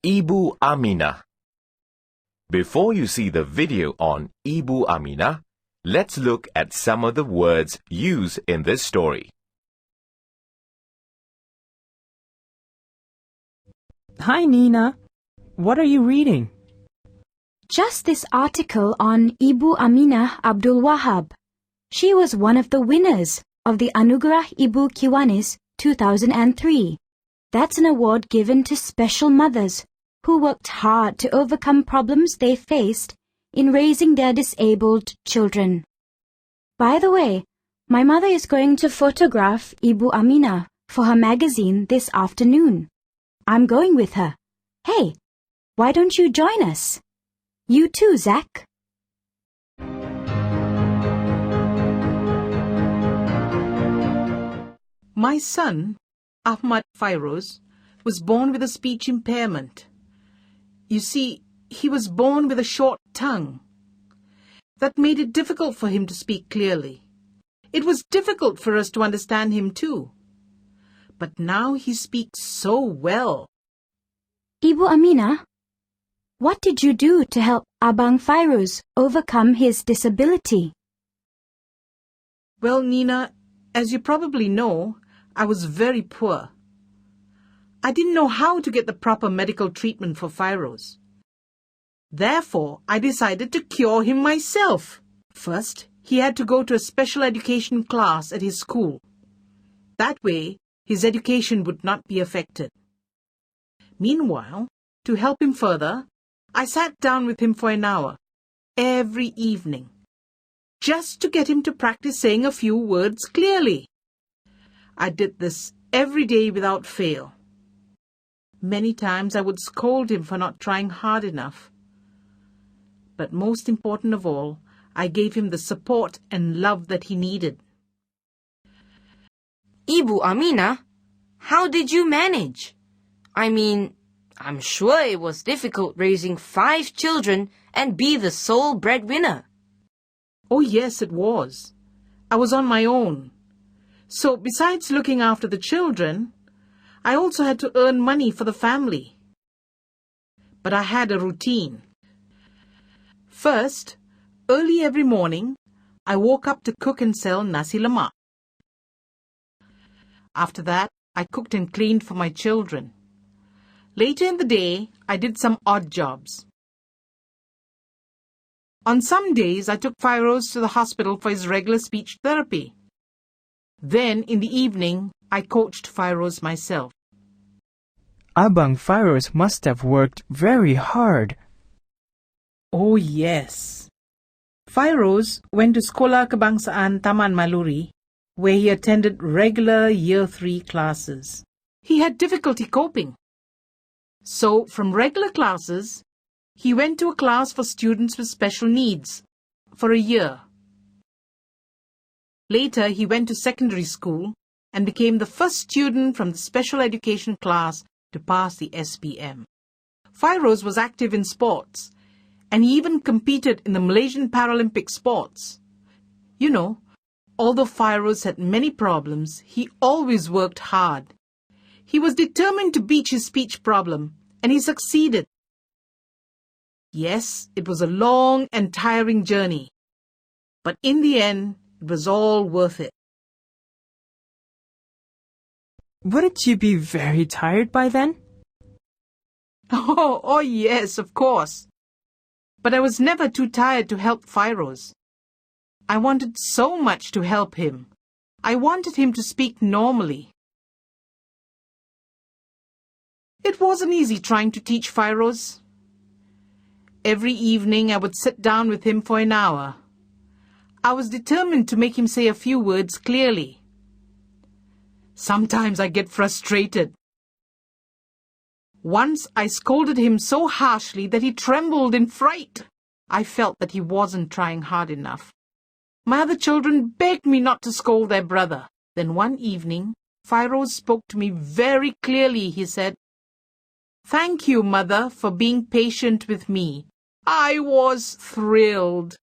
Ibu Aminah. Before you see the video on Ibu Aminah, let's look at some of the words used in this story. Hi, Nina. What are you reading? Just this article on Ibu Aminah Abdul Wahab. She was one of the winners of the Anugerah Ibu Kiwanis 2003. That's an award given to special mothers who worked hard to overcome problems they faced in raising their disabled children. By the way, my mother is going to photograph Ibu Aminah for her magazine this afternoon. I'm going with her. Hey, why don't you join us? You too, Zach. My son, Ahmad Fairoz, was born with a speech impairment. You see, he was born with a short tongue. That made it difficult for him to speak clearly. It was difficult for us to understand him too. But now he speaks so well. Ibu Aminah, what did you do to help Abang Fairoz overcome his disability? Well, Nina, as you probably know, I was very poor. I didn't know how to get the proper medical treatment for Fairoz. Therefore, I decided to cure him myself. First, he had to go to a special education class at his school. That way, his education would not be affected. Meanwhile, to help him further, I sat down with him for an hour, every evening, just to get him to practice saying a few words clearly. I did this every day without fail. Many times I would scold him for not trying hard enough. But most important of all, I gave him the support and love that he needed. Ibu Aminah, how did you manage? I mean, I'm sure it was difficult raising 5 children and be the sole breadwinner. Oh yes, it was. I was on my own. So besides looking after the children, I also had to earn money for the family. But I had a routine. First, early every morning, I woke up to cook and sell nasi lemak. After that, I cooked and cleaned for my children. Later in the day, I did some odd jobs. On some days, I took Fairoz to the hospital for his regular speech therapy. Then, in the evening, I coached Fairoz myself. Abang Fairoz must have worked very hard. Oh yes. Fairoz went to Sekolah Kebangsaan Taman Maluri, where he attended regular Year 3 classes. He had difficulty coping. So, from regular classes, he went to a class for students with special needs for a year. Later, he went to secondary school and became the first student from the special education class to pass the SPM. Fairoz was active in sports, and he even competed in the Malaysian Paralympic sports. You know, although Fairoz had many problems, he always worked hard. He was determined to beat his speech problem, and he succeeded. Yes, it was a long and tiring journey, but in the end, it was all worth it. Wouldn't you be very tired by then? Oh yes, of course. But I was never too tired to help Fairoz. I wanted so much to help him. I wanted him to speak normally. It wasn't easy trying to teach Fairoz. Every evening I would sit down with him for an hour. I was determined to make him say a few words clearly. Sometimes I get frustrated. Once I scolded him so harshly that he trembled in fright. I felt that he wasn't trying hard enough. My other children begged me not to scold their brother. Then one evening, Fairoz spoke to me very clearly. He said, "Thank you, Mother, for being patient with me." I was thrilled.